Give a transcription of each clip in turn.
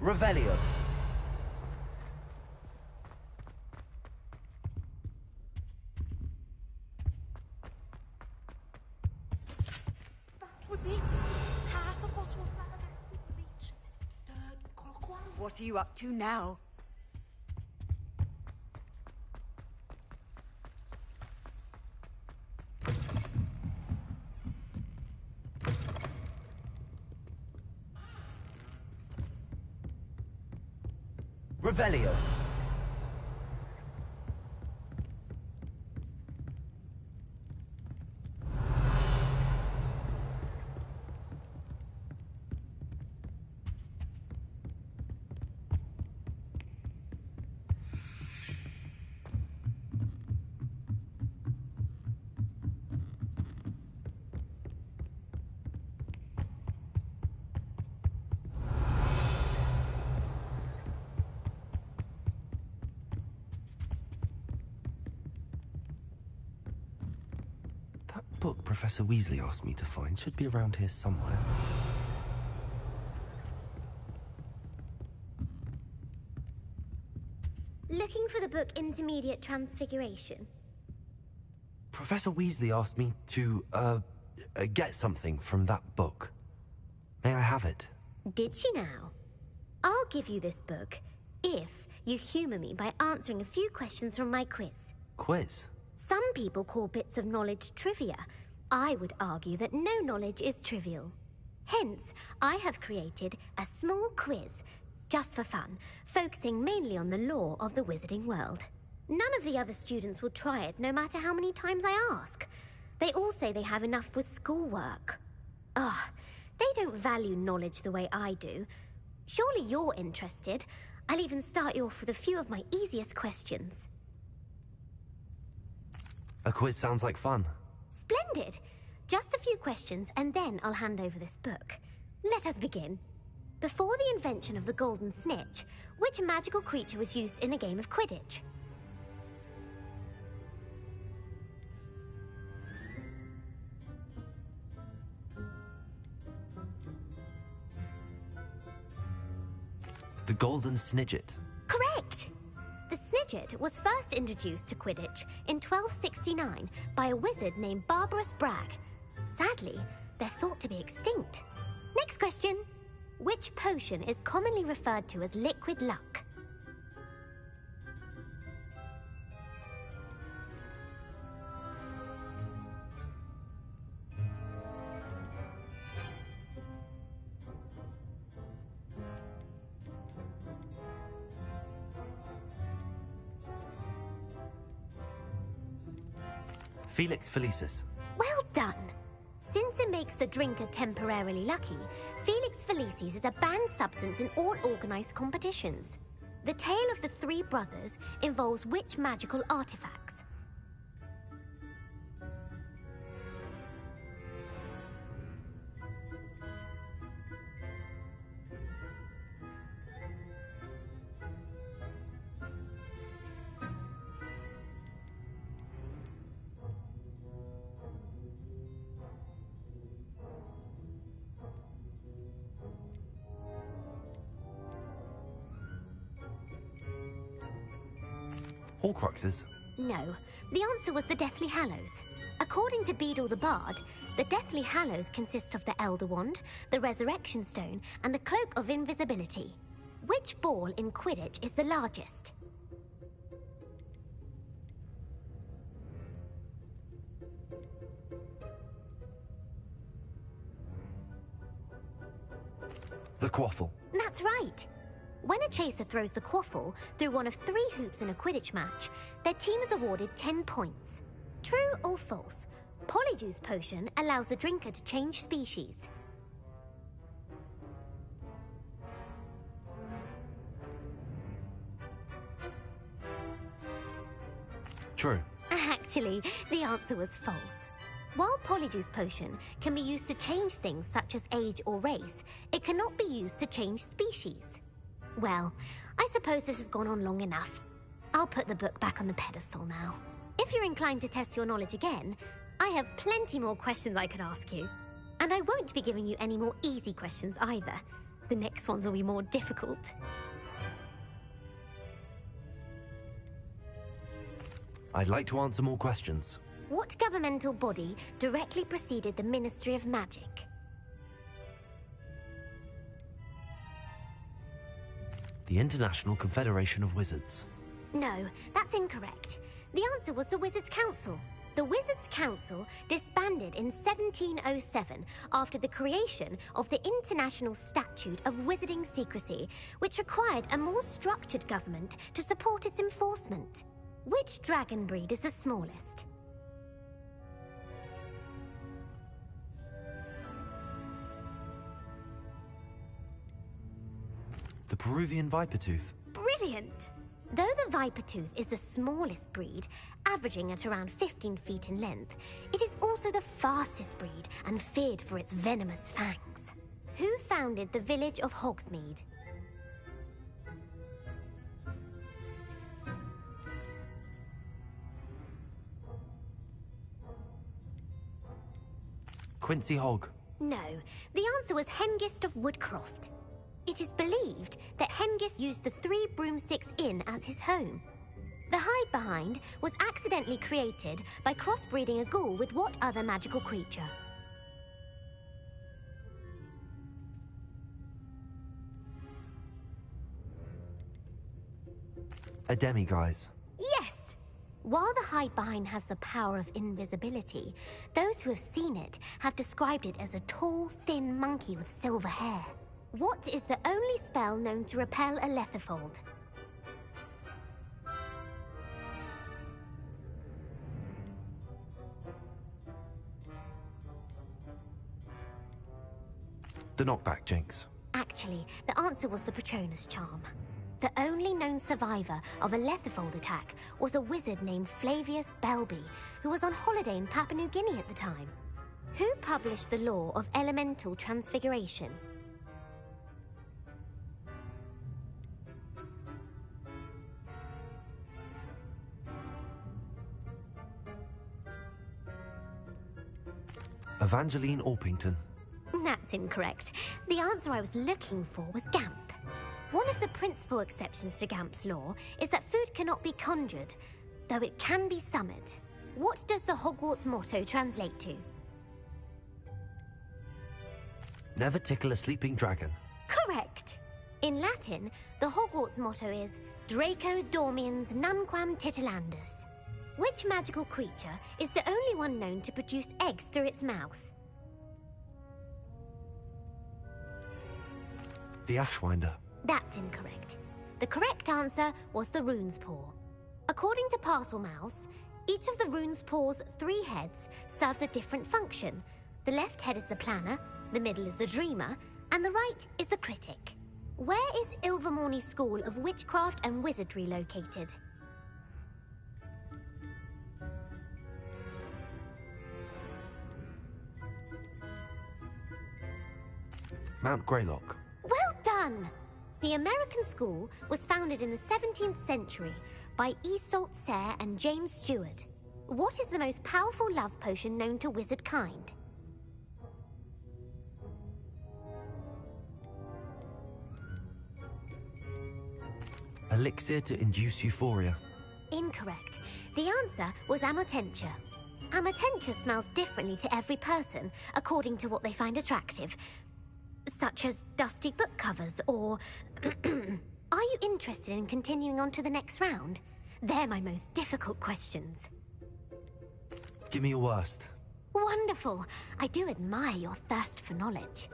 Revelio. That was it. Half a bottle of Malbec bleach. Stirred clockwise. What are you up to now? Revelio. That book Professor Weasley asked me to find should be around here somewhere. Looking for the book Intermediate Transfiguration? Professor Weasley asked me to, get something from that book. May I have it? Did she now? I'll give you this book if you humour me by answering a few questions from my quiz. Quiz? Some people call bits of knowledge trivia. I would argue that no knowledge is trivial. Hence, I have created a small quiz, just for fun, focusing mainly on the lore of the wizarding world. None of the other students will try it, no matter how many times I ask. They all say they have enough with schoolwork. Ugh, they don't value knowledge the way I do. Surely you're interested. I'll even start you off with a few of my easiest questions. A quiz sounds like fun. Splendid! Just a few questions, and then I'll hand over this book. Let us begin. Before the invention of the golden snitch, which magical creature was used in a game of Quidditch? The Golden Snidget. Correct! The Snidget was first introduced to Quidditch in 1269 by a wizard named Barbarous Bragg. Sadly, they're thought to be extinct. Next question. Which potion is commonly referred to as liquid luck? Felix Felicis. Well done! Since it makes the drinker temporarily lucky, Felix Felicis is a banned substance in all organised competitions. The tale of the three brothers involves which magical artifacts? Horcruxes. No, the answer was the Deathly Hallows. According to Beedle the Bard, the Deathly Hallows consists of the Elder Wand, the Resurrection Stone, and the Cloak of Invisibility. Which ball in Quidditch is the largest? The Quaffle. That's right. When a chaser throws the quaffle through one of 3 hoops in a Quidditch match, their team is awarded 10 points. True or false? Polyjuice Potion allows the drinker to change species. True. Actually, the answer was false. While Polyjuice Potion can be used to change things such as age or race, it cannot be used to change species. Well, I suppose this has gone on long enough. I'll put the book back on the pedestal now. If you're inclined to test your knowledge again, I have plenty more questions I could ask you. And I won't be giving you any more easy questions either. The The next ones will be more difficult. I'd like to answer more questions. What governmental body directly preceded the Ministry of Magic? The International Confederation of Wizards. No, that's incorrect. The answer was the Wizards' Council. The Wizards' Council disbanded in 1707 after the creation of the International Statute of Wizarding Secrecy, which required a more structured government to support its enforcement. Which dragon breed is the smallest? The Peruvian Vipertooth. Brilliant! Though the Vipertooth is the smallest breed, averaging at around 15 feet in length, it is also the fastest breed and feared for its venomous fangs. Who founded the village of Hogsmeade? Quincy Hogg. No, the answer was Hengist of Woodcroft. It is believed that Hengist used the Three Broomsticks Inn as his home. The hide-behind was accidentally created by crossbreeding a ghoul with what other magical creature? A demiguise. Yes! While the hide-behind has the power of invisibility, those who have seen it have described it as a tall, thin monkey with silver hair. What is the only spell known to repel a lethifold? The knockback jinx. Actually, the answer was the Patronus charm. The only known survivor of a lethifold attack was a wizard named Flavius Belby, who was on holiday in Papua New Guinea at the time. Who published the law of elemental transfiguration? Evangeline Orpington. That's incorrect. The answer I was looking for was Gamp. One of the principal exceptions to Gamp's law is that food cannot be conjured, though it can be summoned. What does the Hogwarts motto translate to? Never tickle a sleeping dragon. Correct! In Latin, the Hogwarts motto is Draco Dormiens Nunquam Titilandus. Which magical creature is the only one known to produce eggs through its mouth? The Ashwinder. That's incorrect. The correct answer was the Rune's Paw. According to Parselmouths, each of the Rune's Paw's 3 heads serves a different function. The left head is the planner, the middle is the dreamer, and the right is the critic. Where is Ilvermorny School of Witchcraft and Wizardry located? Mount Greylock. Well done! The American school was founded in the 17th century by Iseult Sayre and James Stewart. What is the most powerful love potion known to wizard kind? Elixir to induce euphoria. Incorrect. The answer was Amotentia. Amotentia smells differently to every person, according to what they find attractive, such as dusty book covers or... Are you interested in continuing on to the next round? They're my most difficult questions. Give me your worst. Wonderful. I do admire your thirst for knowledge.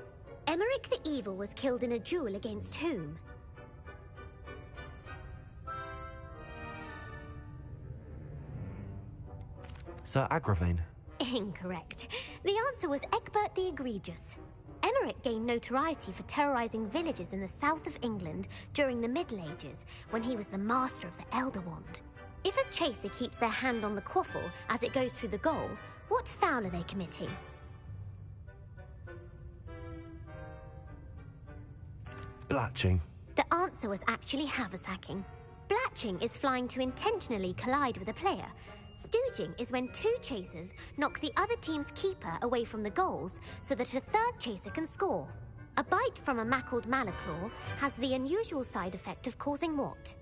Emmerich the Evil was killed in a duel against whom? Sir Agravain. Incorrect. The answer was Egbert the Egregious. Emmerich gained notoriety for terrorizing villages in the south of England during the Middle Ages, when he was the master of the Elder Wand. If a chaser keeps their hand on the quaffle as it goes through the goal, what foul are they committing? Blatching. The answer was actually haversacking. Blatching is flying to intentionally collide with a player. Stooging is when 2 chasers knock the other team's keeper away from the goals so that a third chaser can score. A bite from a mackled malaclaw has the unusual side effect of causing what?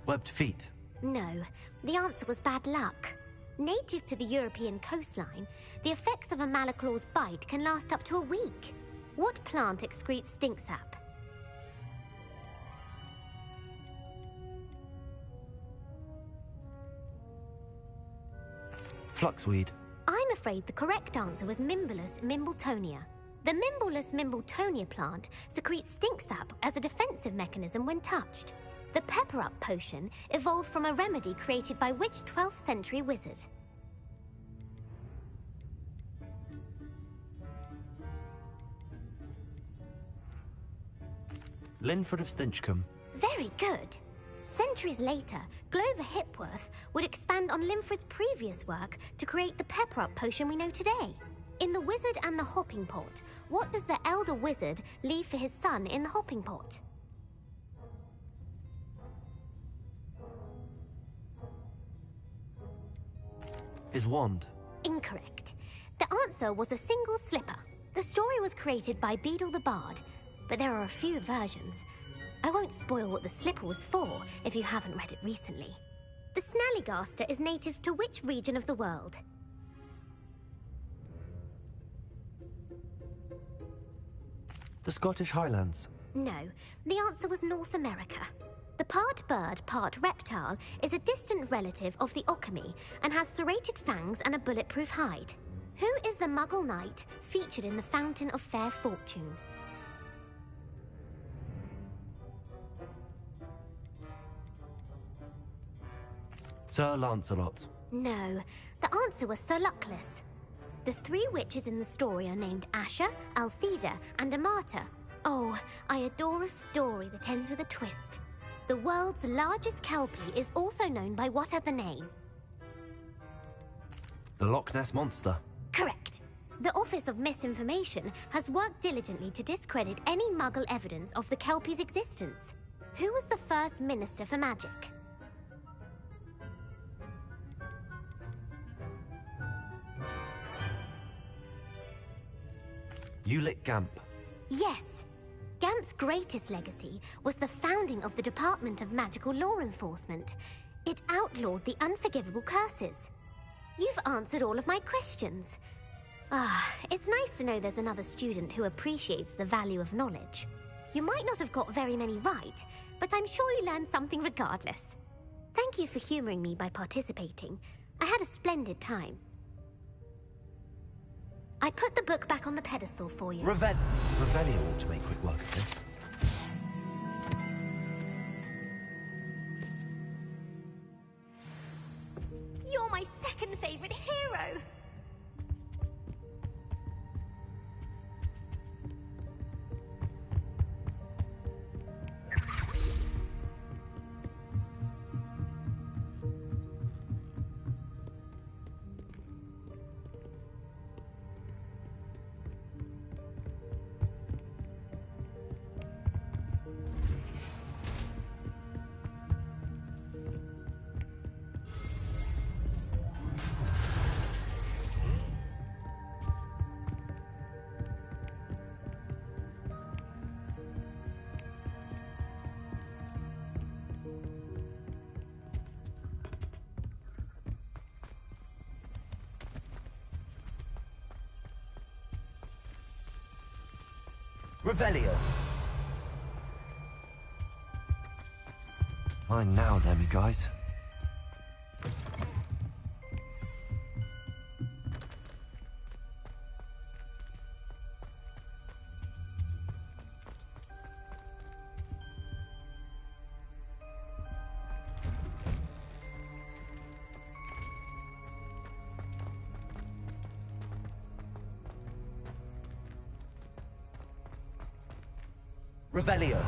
Webbed feet. No, the answer was bad luck. Native to the European coastline, the effects of a malaclaw's bite can last up to a week. What plant excretes stink sap? Fluxweed. I'm afraid the correct answer was Mimbulus mimbletonia. The Mimbulus mimbletonia plant secretes stink sap as a defensive mechanism when touched. The Pepper Up potion evolved from a remedy created by which 12th century wizard? Linford of Stinchcombe. Very good. Centuries later, Glover Hipworth would expand on Linford's previous work to create the Pepper Up potion we know today. In The Wizard and the Hopping Pot, what does the elder wizard leave for his son in the hopping pot? His wand. Incorrect. The answer was a single slipper. The story was created by Beadle the Bard, but there are a few versions. I won't spoil what the slipper was for if you haven't read it recently. The Snallygaster is native to which region of the world? The Scottish Highlands. No, the answer was North America. The part bird, part reptile is a distant relative of the Occamy and has serrated fangs and a bulletproof hide. Who is the Muggle knight featured in the Fountain of Fair Fortune? Sir Lancelot. No, the answer was Sir Luckless. The three witches in the story are named Asher, Altheda, and Amata. Oh, I adore a story that ends with a twist. The world's largest kelpie is also known by what other name? The Loch Ness Monster. Correct. The Office of Misinformation has worked diligently to discredit any Muggle evidence of the kelpie's existence. Who was the first Minister for Magic? Ulick Gamp. Yes. Gamp's greatest legacy was the founding of the Department of Magical Law Enforcement. It outlawed the unforgivable curses. You've answered all of my questions. It's nice to know there's another student who appreciates the value of knowledge. You might not have got very many right, but I'm sure you learned something regardless. Thank you for humoring me by participating. I had a splendid time. I put the book back on the pedestal for you. Revelio ought to make quick work of this. You're my second favorite hero! Revelio. Mine now, then, you guys. Revelio.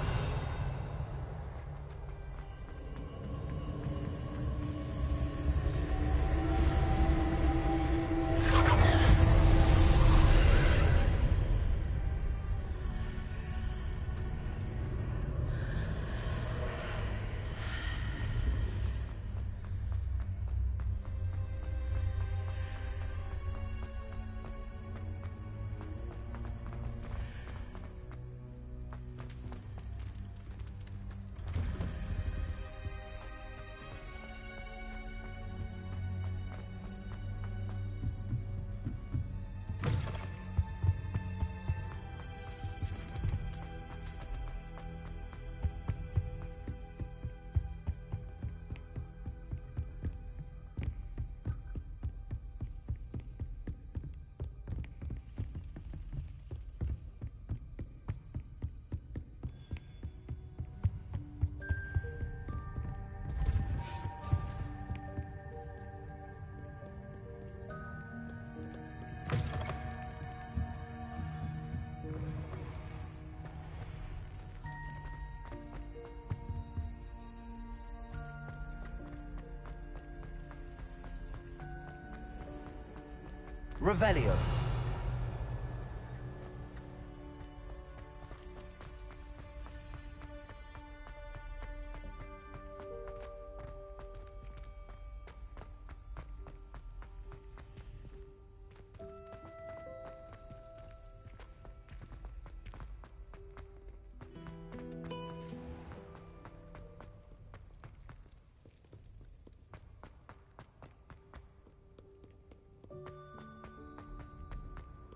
Revelio.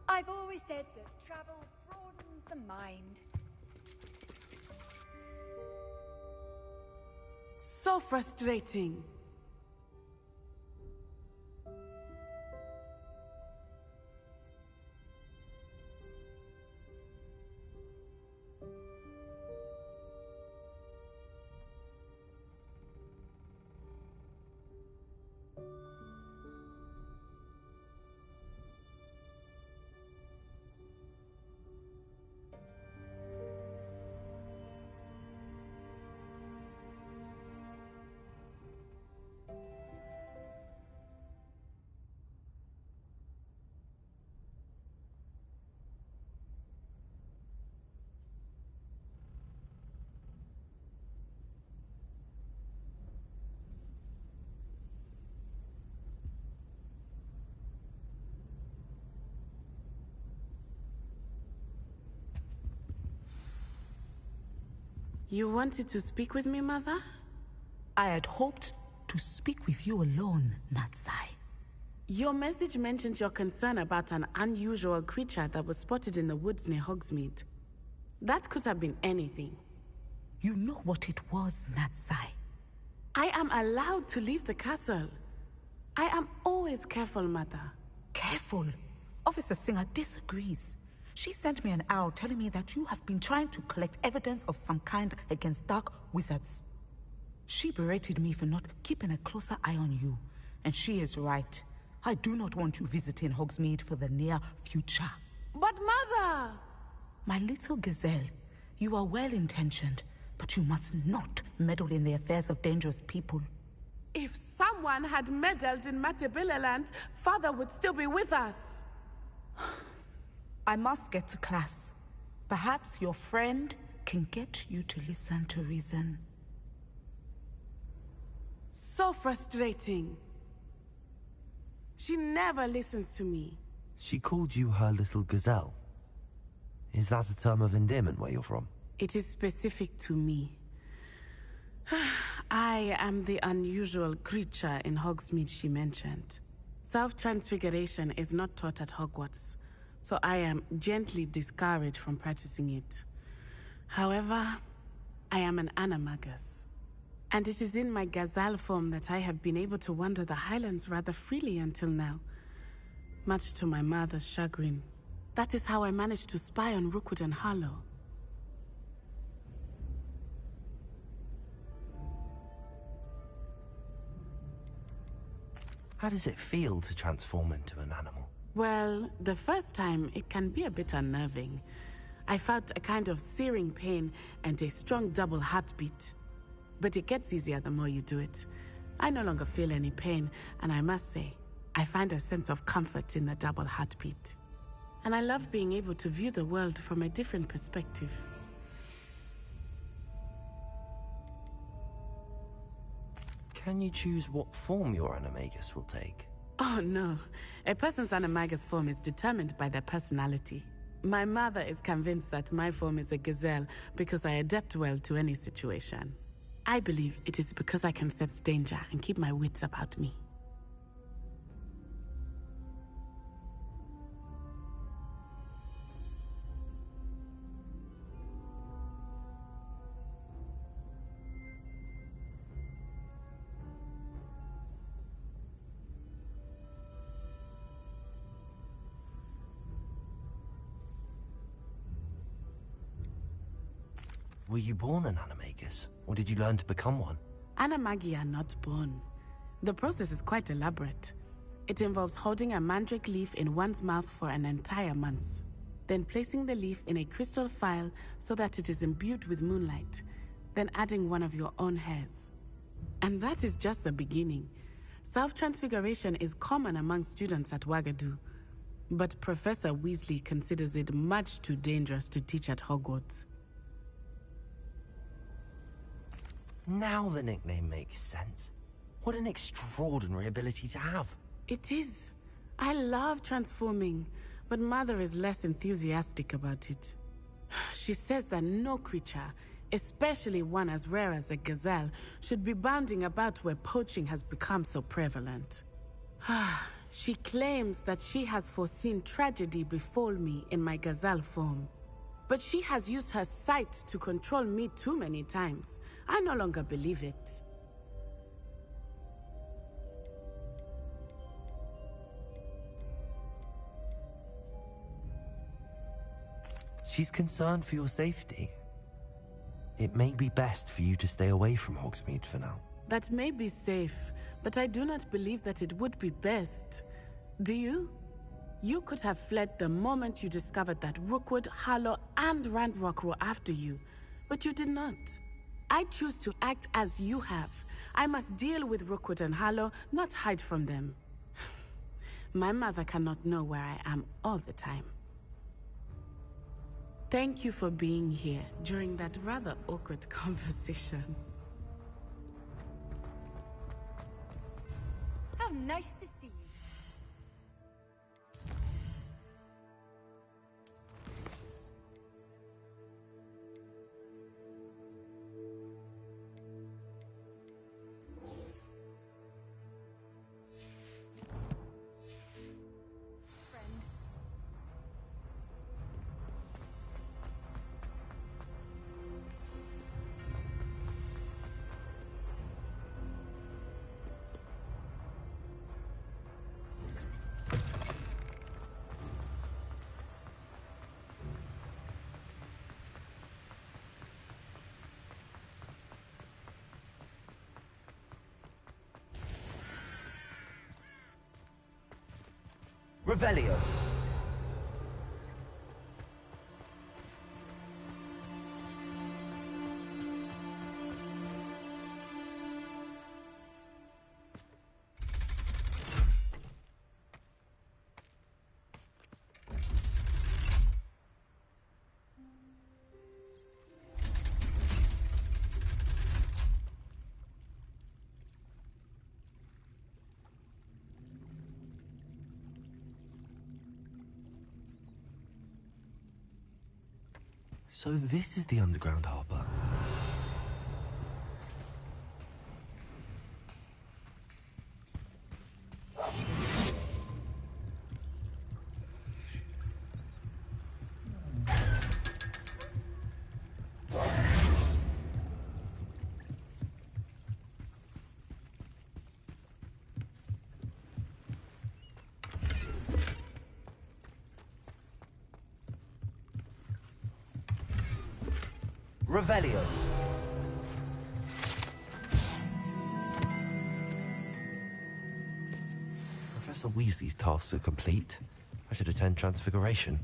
I've always said that travel broadens the mind. So frustrating. You wanted to speak with me, Mother? I had hoped to speak with you alone, Natsai. Your message mentioned your concern about an unusual creature that was spotted in the woods near Hogsmeade. That could have been anything. You know what it was, Natsai. I am allowed to leave the castle. I am always careful, Mother. Careful. Officer Singer disagrees. She sent me an owl telling me that you have been trying to collect evidence of some kind against dark wizards. She berated me for not keeping a closer eye on you, and she is right. I do not want you visiting Hogsmeade for the near future. But Mother! My little gazelle, you are well-intentioned, but you must not meddle in the affairs of dangerous people. If someone had meddled in Matabeleland, Father would still be with us. I must get to class. Perhaps your friend can get you to listen to reason. So frustrating. She never listens to me. She called you her little gazelle. Is that a term of endearment where you're from? It is specific to me. I am the unusual creature in Hogsmeade she mentioned. Self-transfiguration is not taught at Hogwarts, so I am gently discouraged from practicing it. However, I am an animagus, and it is in my gazelle form that I have been able to wander the Highlands rather freely until now, much to my mother's chagrin. That is how I managed to spy on Rookwood and Harlow. How does it feel to transform into an animal? Well, the first time, it can be a bit unnerving. I felt a kind of searing pain and a strong double heartbeat. But it gets easier the more you do it. I no longer feel any pain, and I must say, I find a sense of comfort in the double heartbeat. And I love being able to view the world from a different perspective. Can you choose what form your animagus will take? Oh no, a person's animagus form is determined by their personality. My mother is convinced that my form is a gazelle because I adapt well to any situation. I believe it is because I can sense danger and keep my wits about me. Were you born an animagus, or did you learn to become one? Animagi are not born. The process is quite elaborate. It involves holding a mandrake leaf in one's mouth for an entire month, then placing the leaf in a crystal phial so that it is imbued with moonlight, then adding one of your own hairs. And that is just the beginning. Self-transfiguration is common among students at Wagadu. But Professor Weasley considers it much too dangerous to teach at Hogwarts. Now the nickname makes sense. What an extraordinary ability to have. It is. I love transforming, but Mother is less enthusiastic about it. She says that no creature, especially one as rare as a gazelle, should be bounding about where poaching has become so prevalent. She claims that she has foreseen tragedy befall me in my gazelle form. But she has used her sight to control me too many times. I no longer believe it. She's concerned for your safety. It may be best for you to stay away from Hogsmeade for now. That may be safe, but I do not believe that it would be best. Do you? You could have fled the moment you discovered that Rookwood, Harlow, and Ranrock were after you, but you did not. I choose to act as you have. I must deal with Rookwood and Harlow, not hide from them. My mother cannot know where I am all the time. Thank you for being here during that rather awkward conversation. How nice to see you. Revelio. So this is the underground harbor. Revelio. Professor Weasley's tasks are complete. I should attend Transfiguration.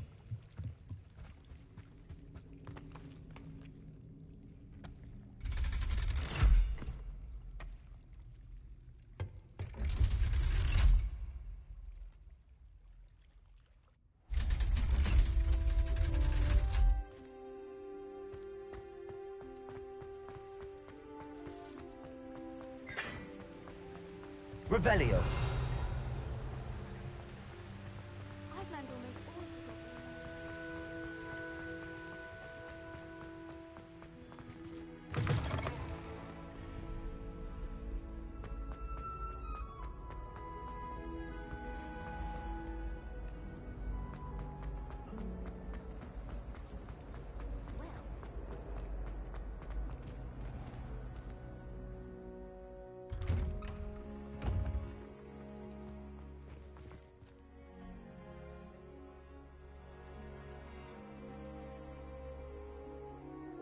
Revelio. I've learned almost all of the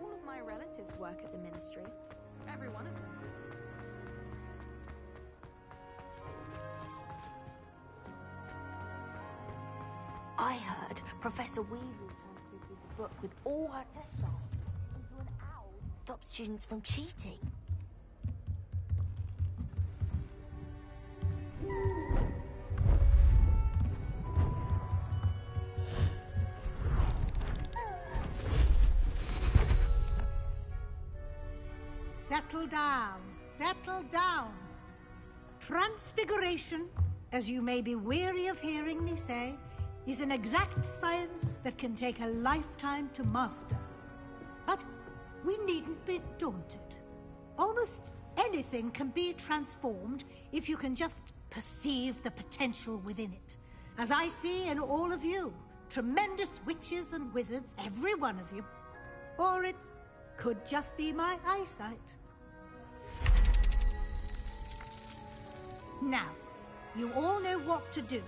All of my relatives work at the ministry. Every one of them. I heard Professor Weasley translated the book with all her test answers into an owl to stop students from cheating. settle down. Settle down. Transfiguration, as you may be weary of hearing me say, is an exact science that can take a lifetime to master. But we needn't be daunted. Almost anything can be transformed if you can just perceive the potential within it. As I see in all of you, tremendous witches and wizards, every one of you. Or it could just be my eyesight. Now, you all know what to do.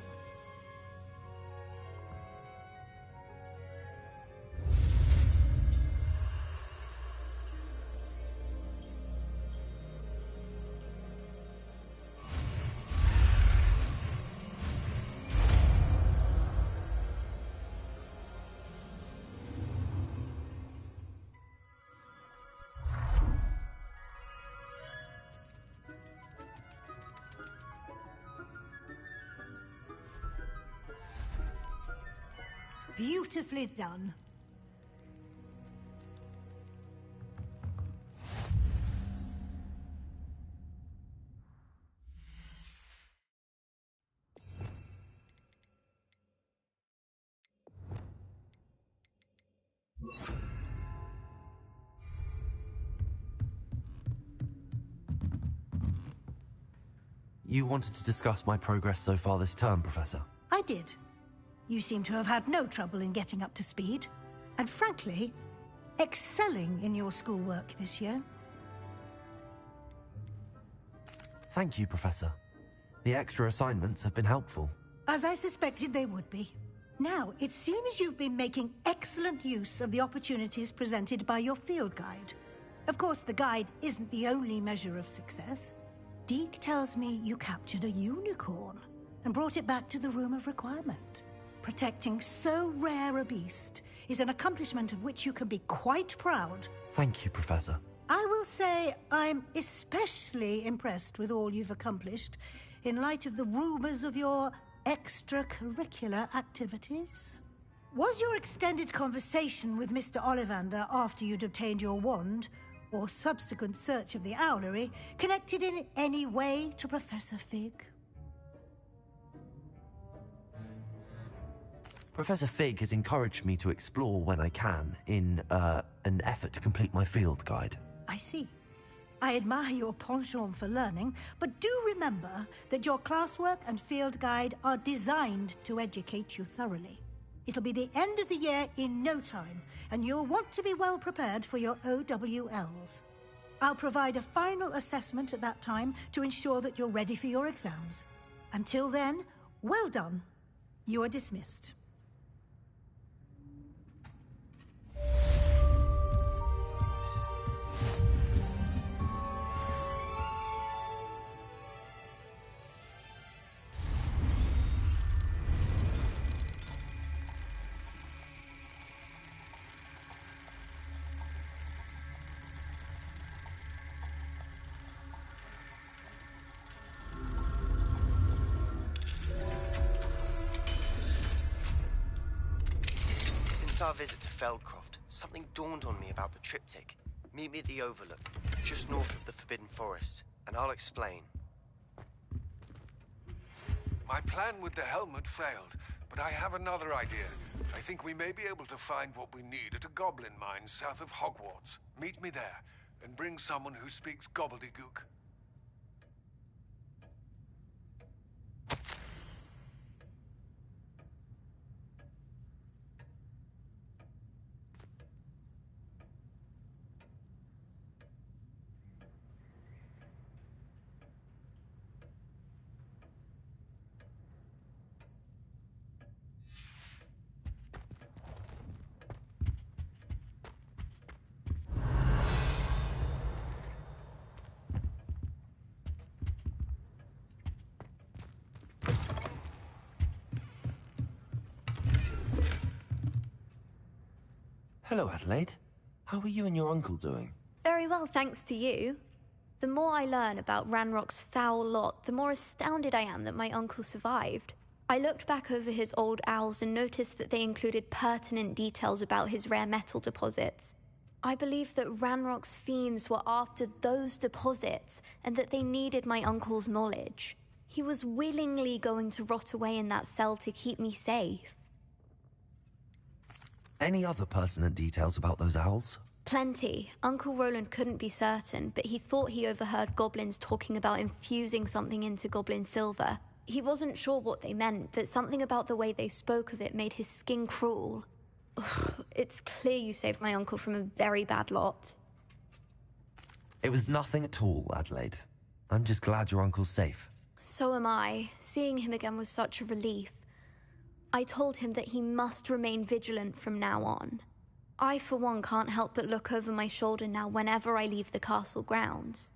Beautifully done. You wanted to discuss my progress so far this term, Professor? I did. You seem to have had no trouble in getting up to speed, and frankly, excelling in your schoolwork this year. Thank you, Professor. The extra assignments have been helpful. As I suspected they would be. Now, it seems you've been making excellent use of the opportunities presented by your field guide. Of course, the guide isn't the only measure of success. Deke tells me you captured a unicorn and brought it back to the Room of Requirement. Protecting so rare a beast is an accomplishment of which you can be quite proud. Thank you, Professor. I will say I'm especially impressed with all you've accomplished in light of the rumors of your extracurricular activities. Was your extended conversation with Mr. Ollivander after you'd obtained your wand, or subsequent search of the owlery, connected in any way to Professor Fig? Professor Fig has encouraged me to explore when I can in an effort to complete my field guide. I see. I admire your penchant for learning, but do remember that your classwork and field guide are designed to educate you thoroughly. It'll be the end of the year in no time, and you'll want to be well prepared for your OWLs. I'll provide a final assessment at that time to ensure that you're ready for your exams. Until then, well done. You are dismissed. Since our visit to Feldcroft, something dawned on me about the triptych. Meet me at the Overlook, just north of the Forbidden Forest, and I'll explain. My plan with the helmet failed, but I have another idea. I think we may be able to find what we need at a goblin mine south of Hogwarts. Meet me there, and bring someone who speaks gobbledygook. Hello, Adelaide. How are you and your uncle doing? Very well, thanks to you. The more I learn about Ranrock's foul lot, the more astounded I am that my uncle survived. I looked back over his old owls and noticed that they included pertinent details about his rare metal deposits. I believe that Ranrock's fiends were after those deposits and that they needed my uncle's knowledge. He was willingly going to rot away in that cell to keep me safe. Any other pertinent details about those owls? Plenty. Uncle Roland couldn't be certain, but he thought he overheard goblins talking about infusing something into goblin silver. He wasn't sure what they meant, but something about the way they spoke of it made his skin crawl. Ugh, it's clear you saved my uncle from a very bad lot. It was nothing at all, Adelaide. I'm just glad your uncle's safe. So am I. Seeing him again was such a relief. I told him that he must remain vigilant from now on. I, for one, can't help but look over my shoulder now whenever I leave the castle grounds.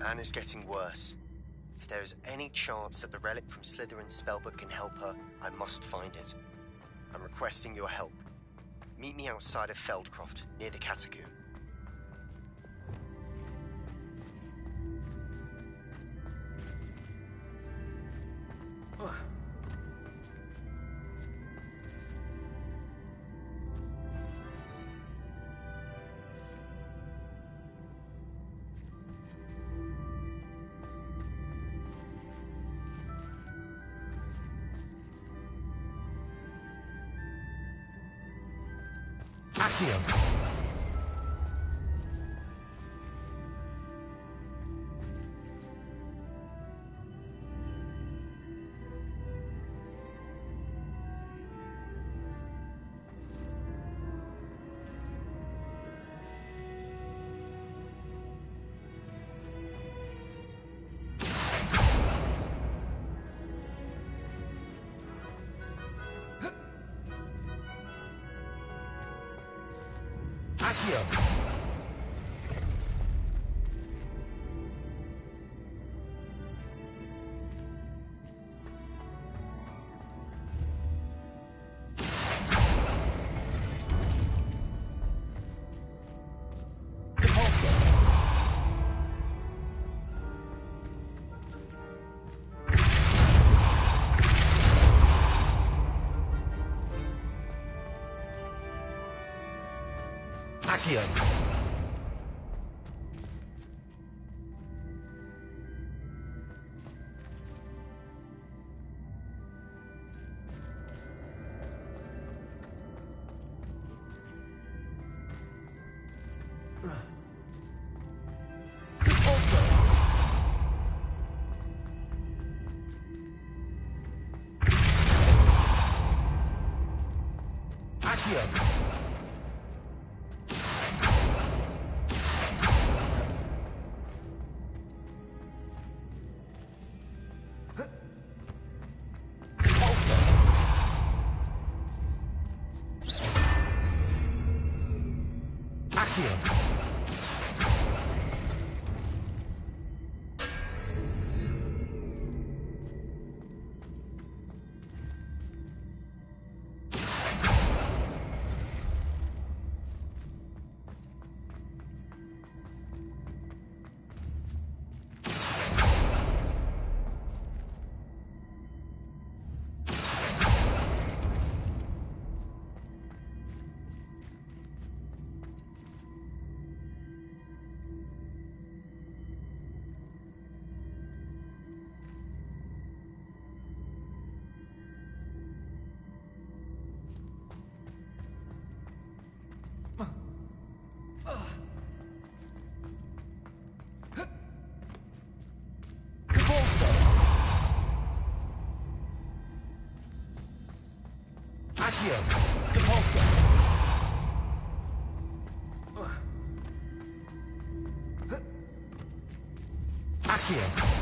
Anna's getting worse. If there is any chance that the relic from Slytherin's spellbook can help her, I must find it. I'm requesting your help. Meet me outside of Feldcroft, near the Catacomb. Accio. Accio. Accio. Accio. Accio. Depulso. Accio.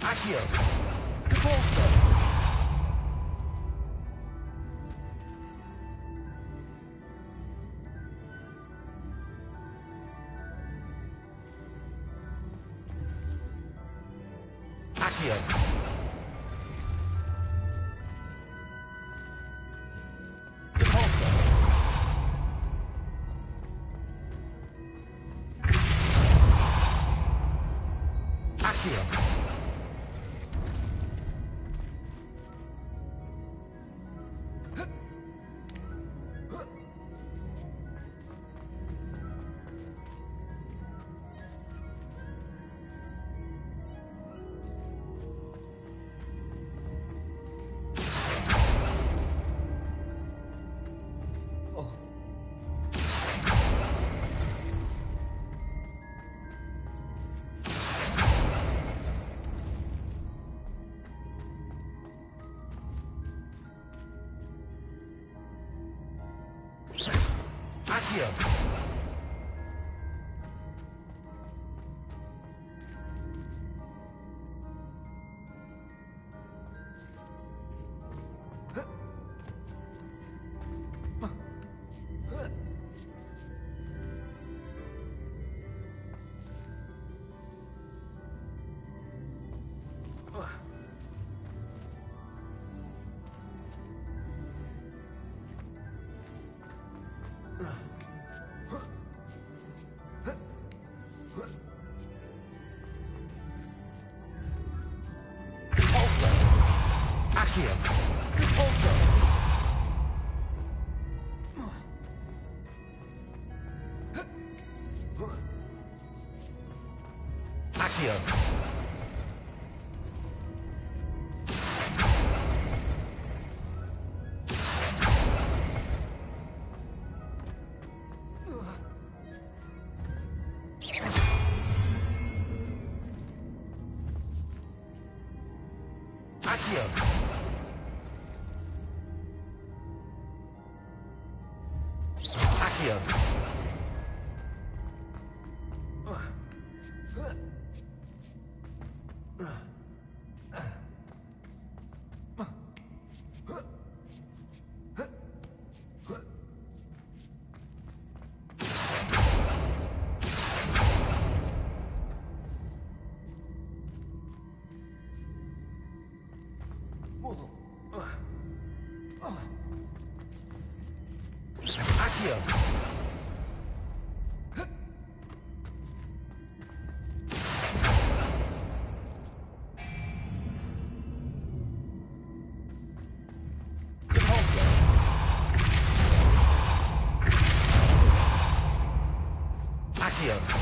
Accio. Repulsor. Accio. Repulsor. Accio. Accio. Accio. Repulsor. Accio. Accio. Accio. Accio. Repulsor. Accio.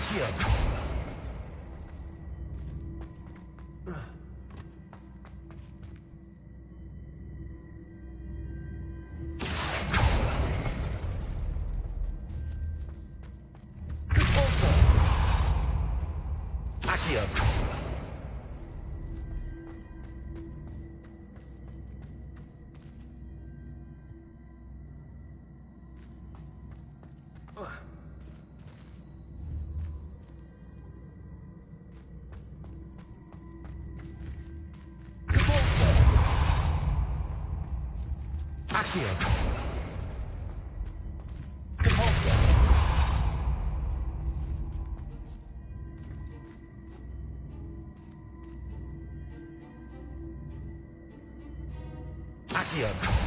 Accio. Accio. Repulsor. Accio. Accio. Repulsor. Accio.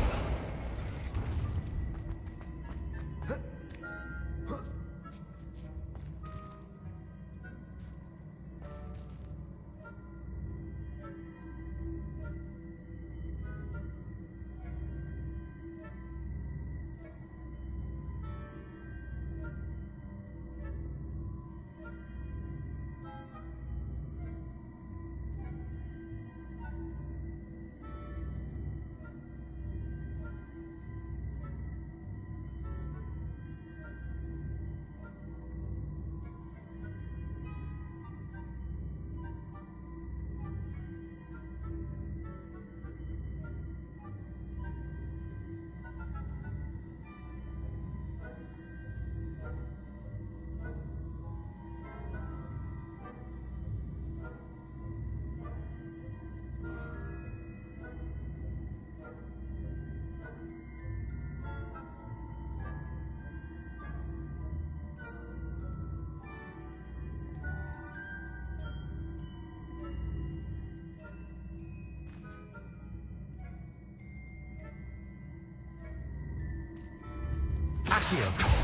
Accio.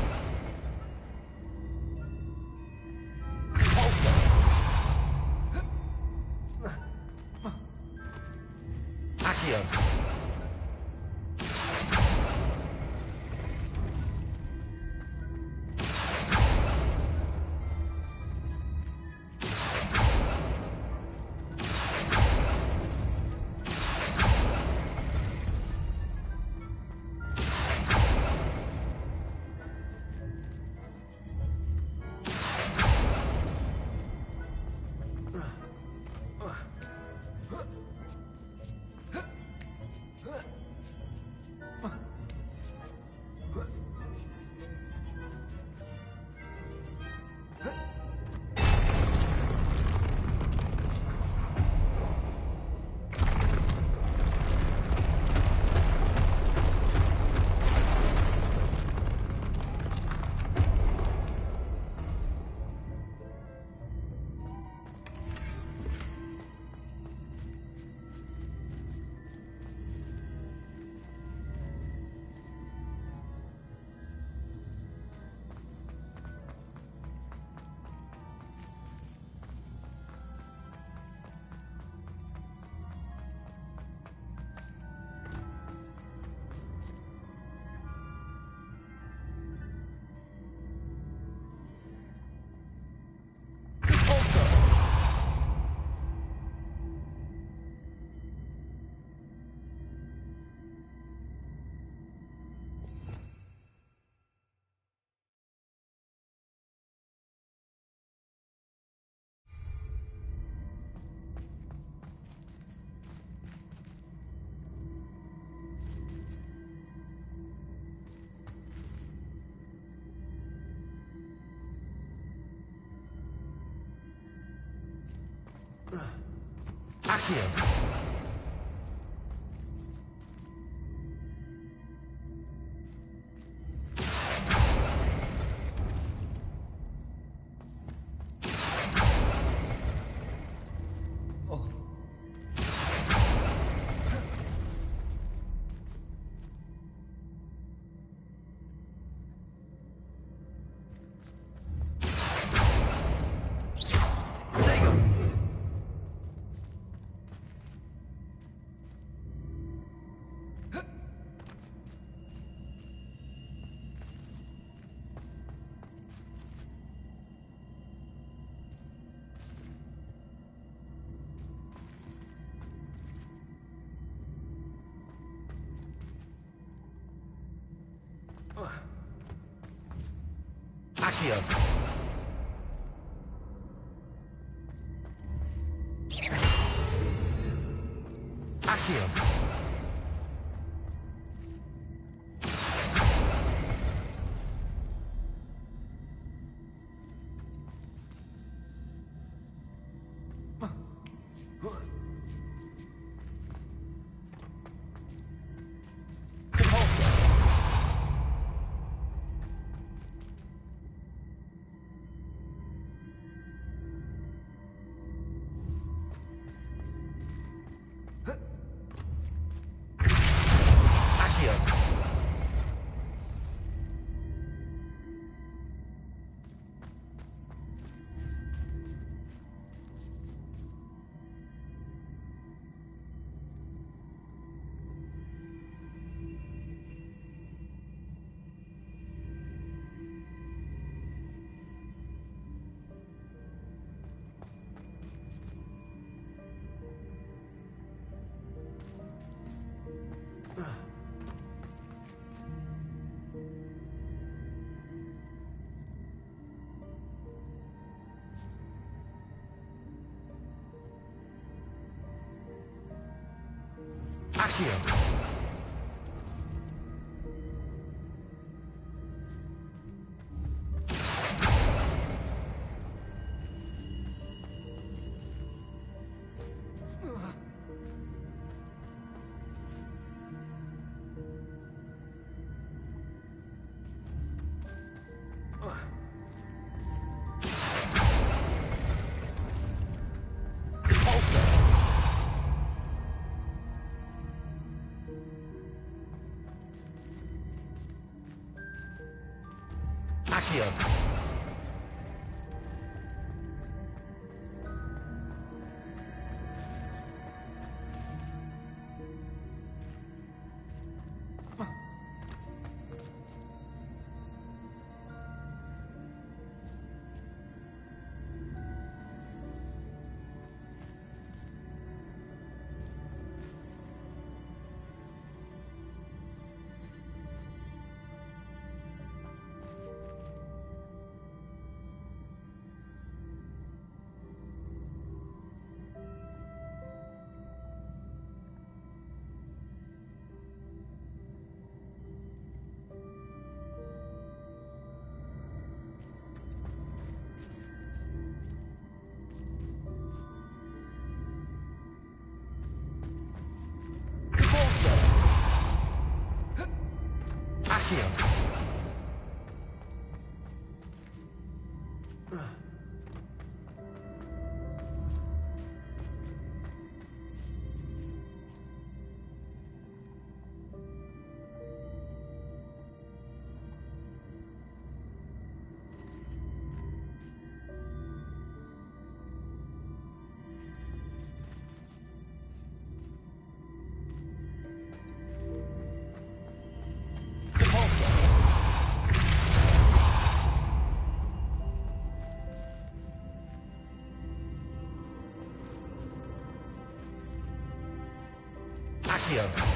Pulsar. Accio. Accio. Accio. Accio. Accio. Accio. Accio. Accio.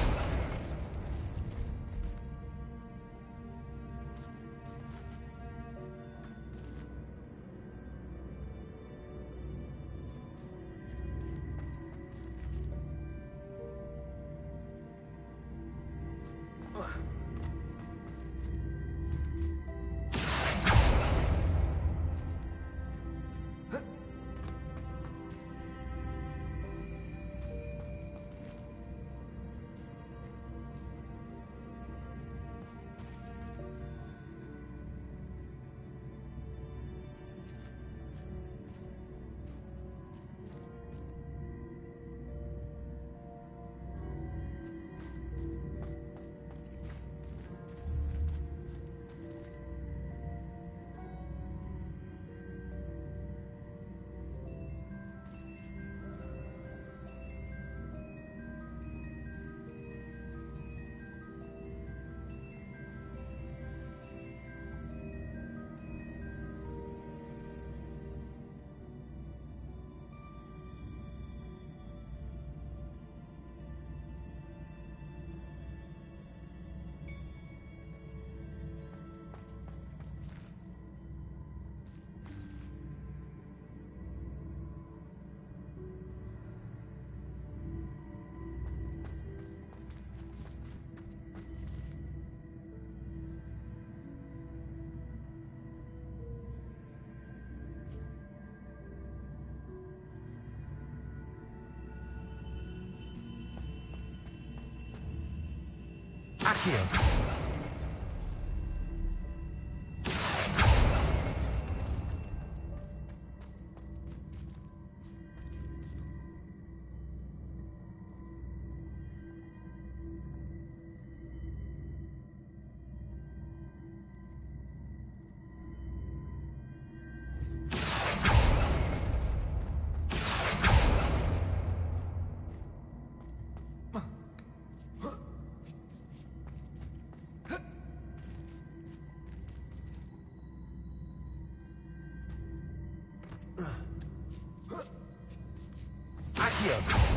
Accio. Accio.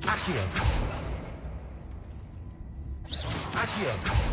Accio. Accio.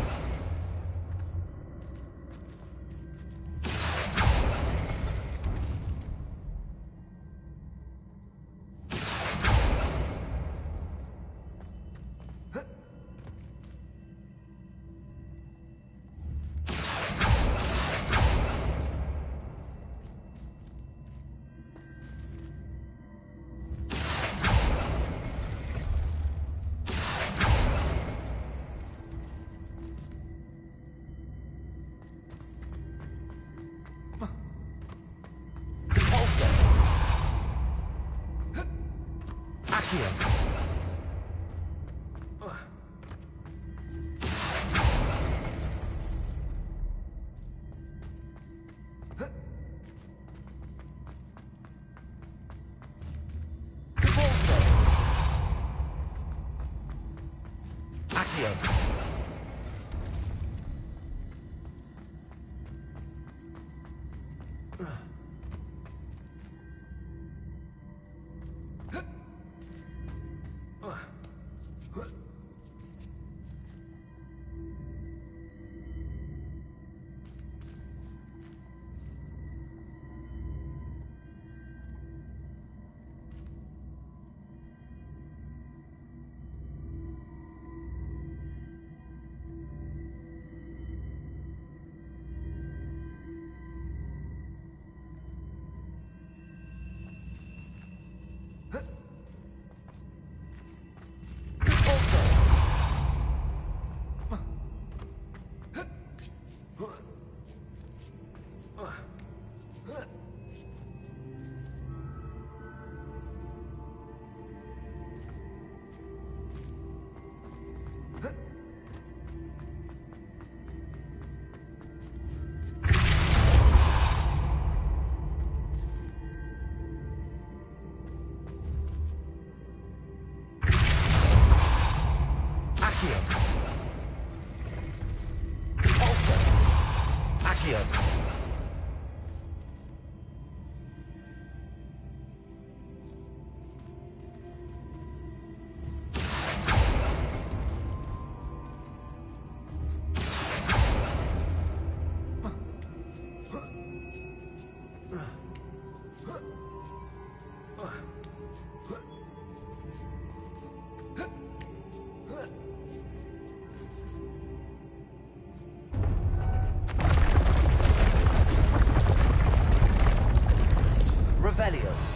Accio. Revelio.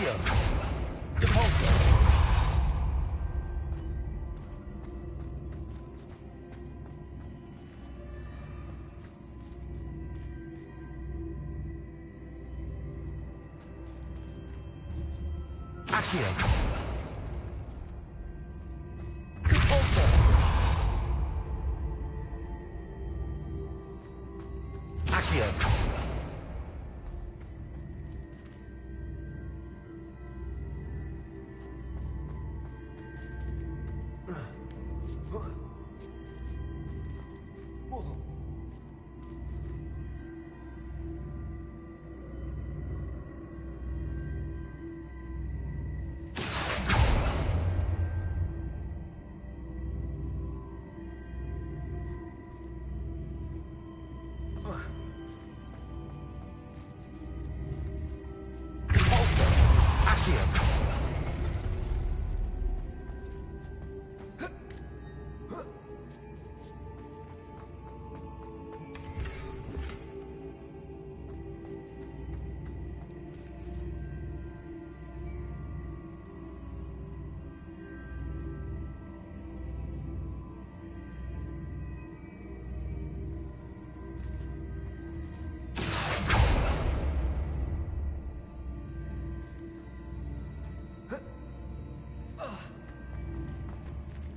Accio. Depulso. Accio. Depulso. Accio.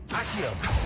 Accio.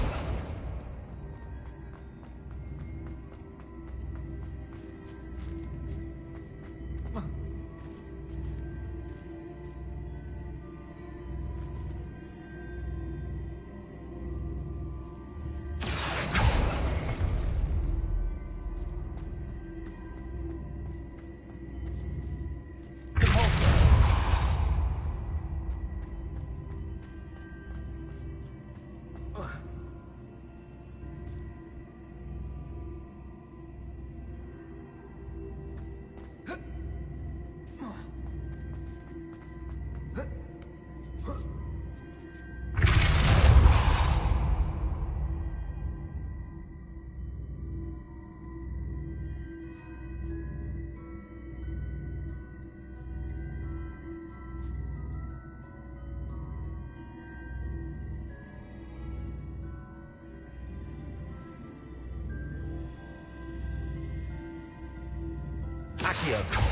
Accio.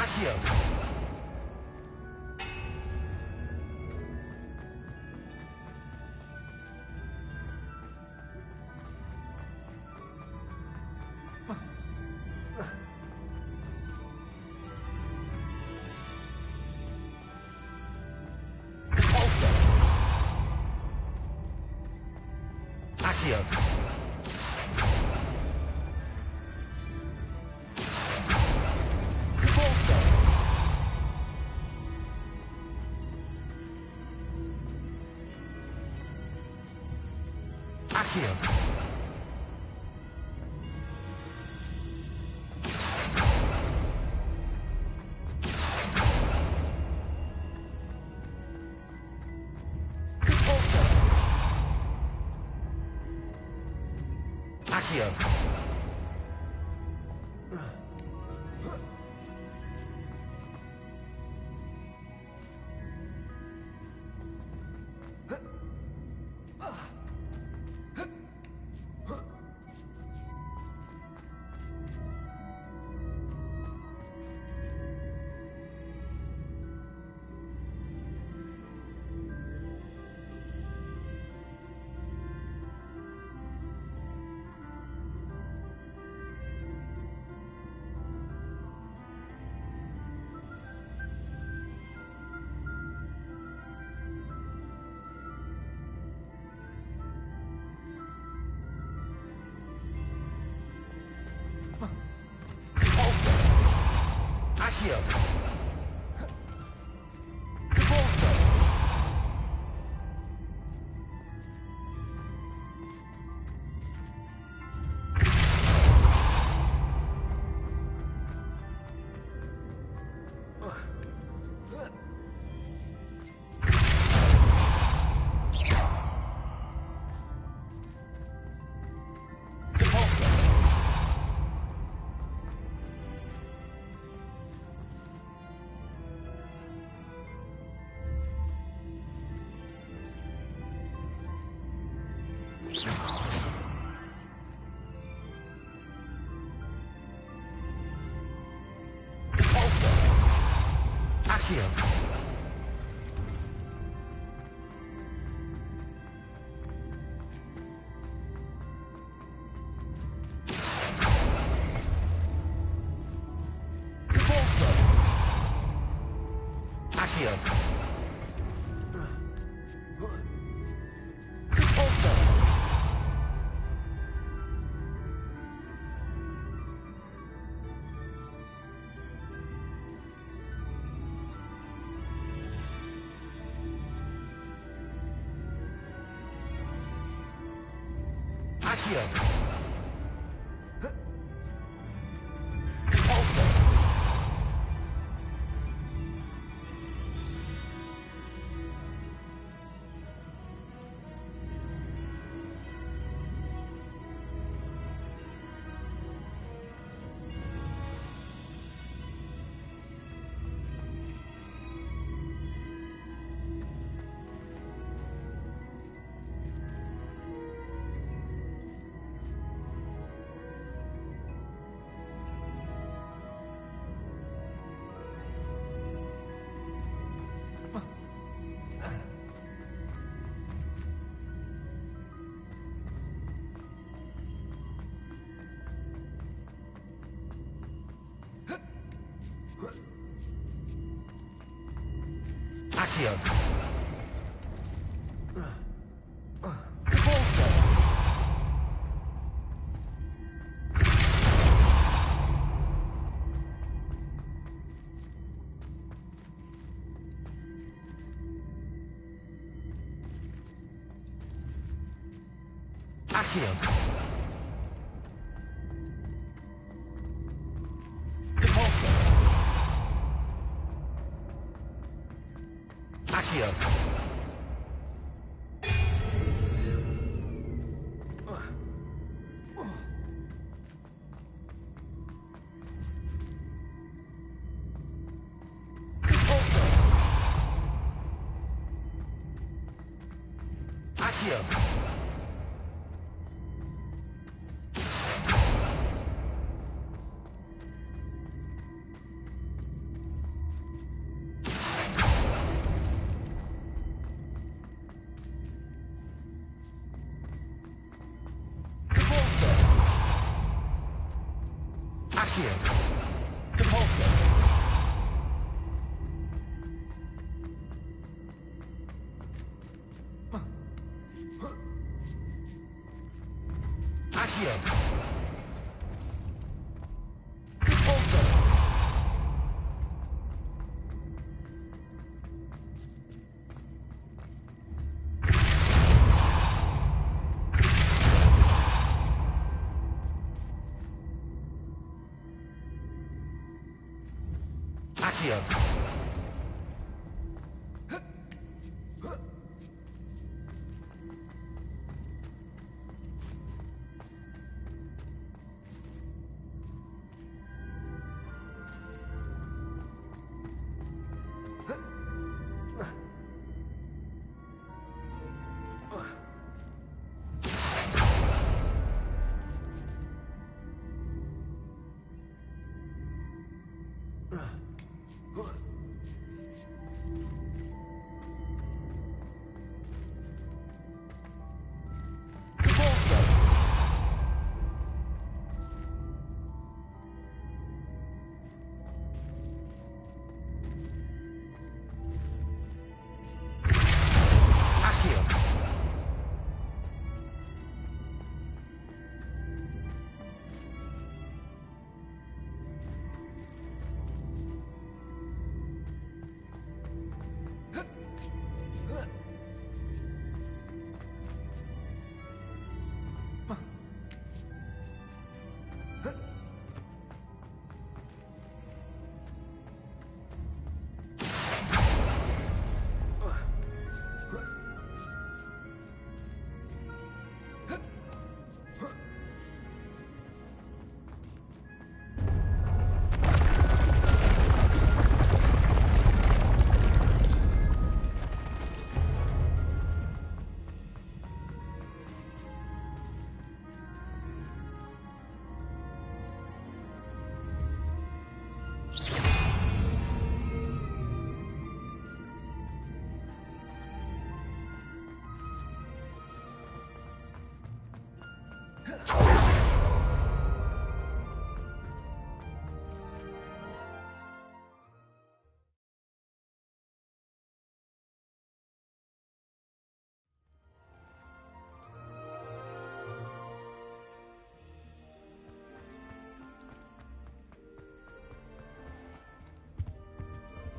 Accio. Accio. Accio. Accio. Accio. Accio. Accio. Accio. Accio. Repulsor. Accio. Repulsor. Accio. Accio. Repulsor. Accio. Repulsor. Accio. Repulsor. Accio.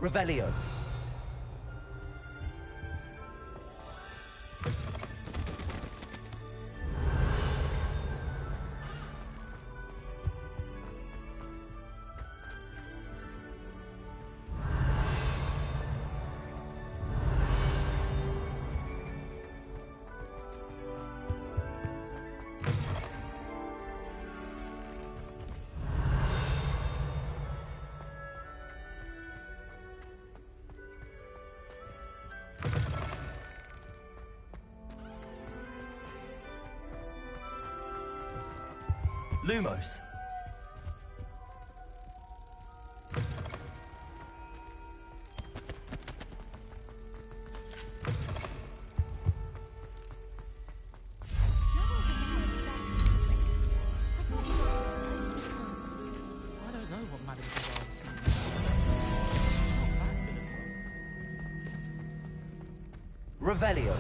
Revelio. Lumos. I don't know what Madame Gazelle sees. It's not that good a book. Revelio.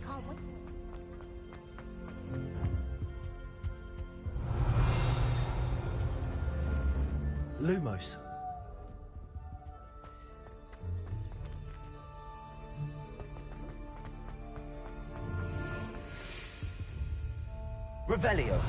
Can't wait. Lumos. Revelio.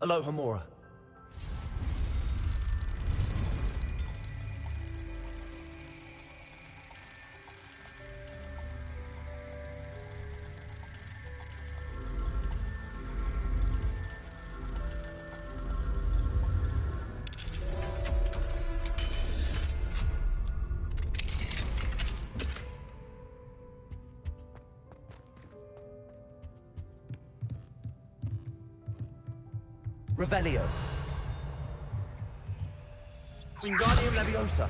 Aloha Mora. Revelio. Wingardium Leviosa.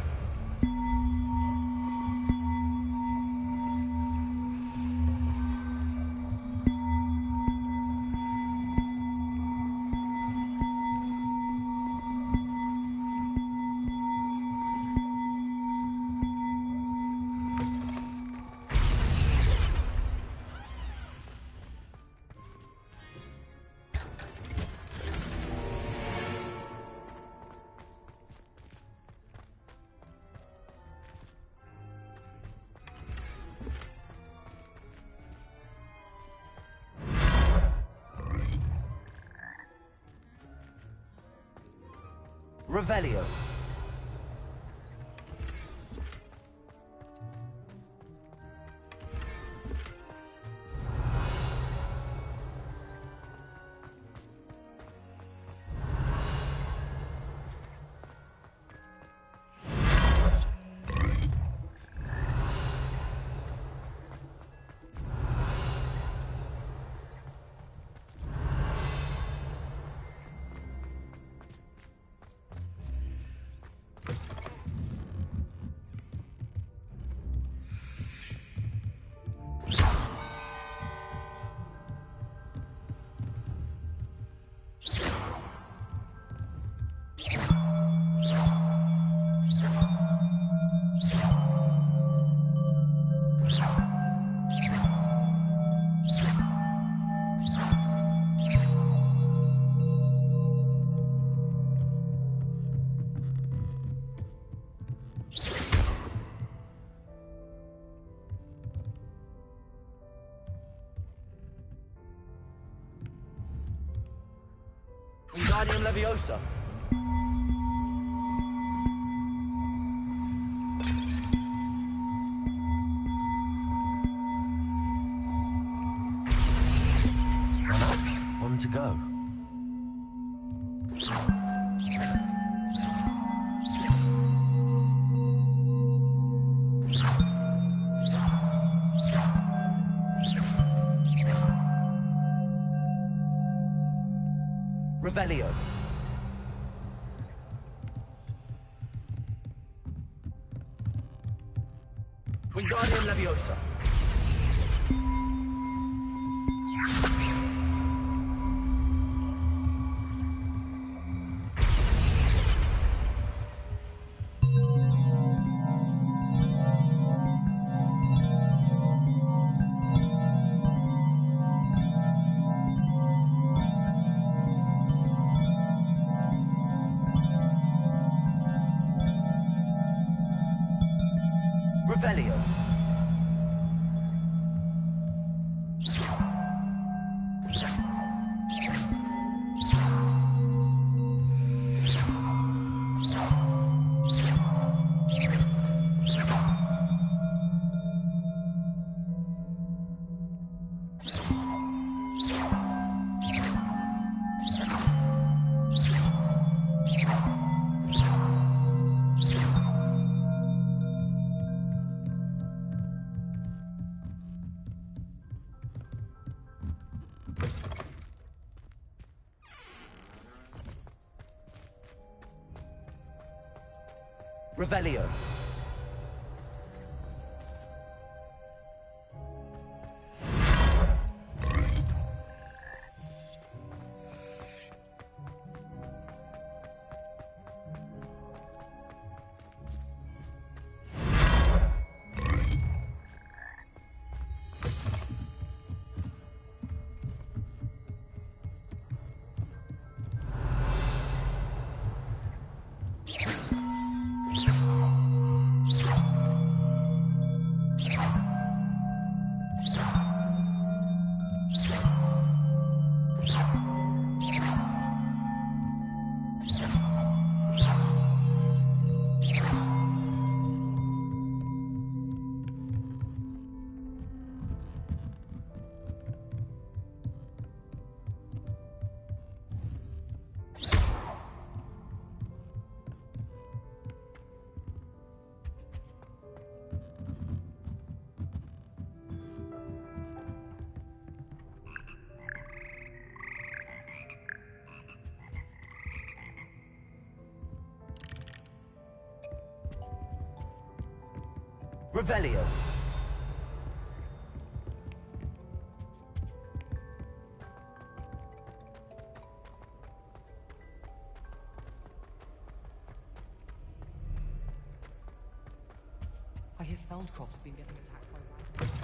Revelio. Wingardium Leviosa. One to go. Revelio. Wingardium Leviosa. Revelio. Revelio. Revelio. I hear Feldcroft's been getting attacked by rats.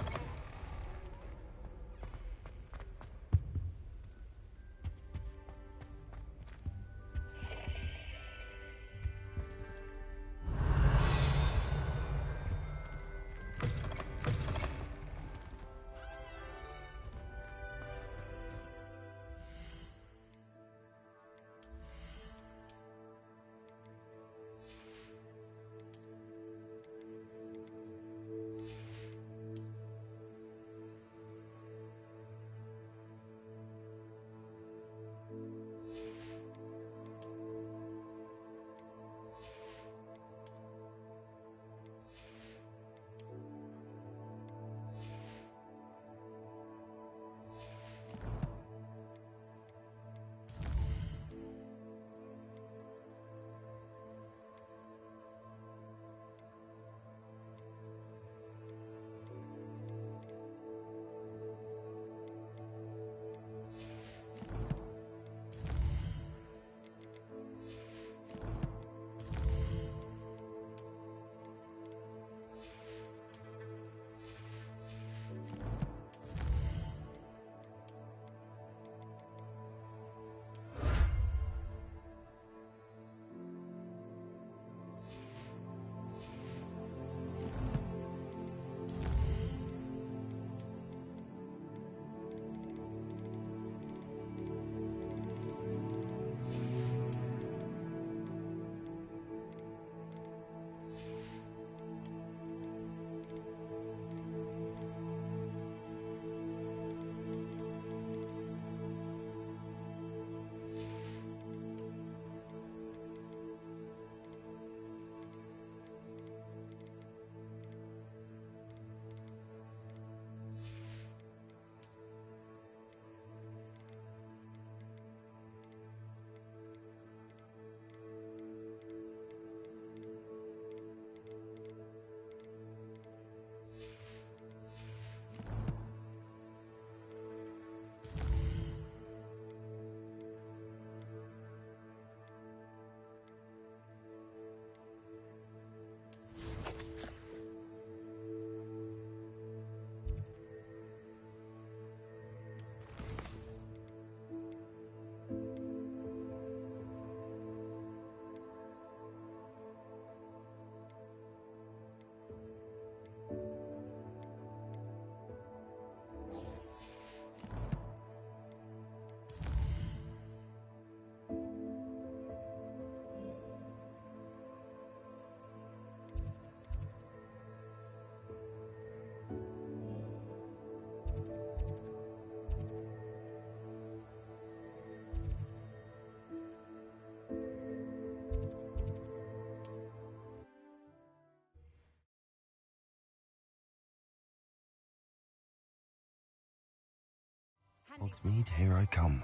Hogsmeade, here I come.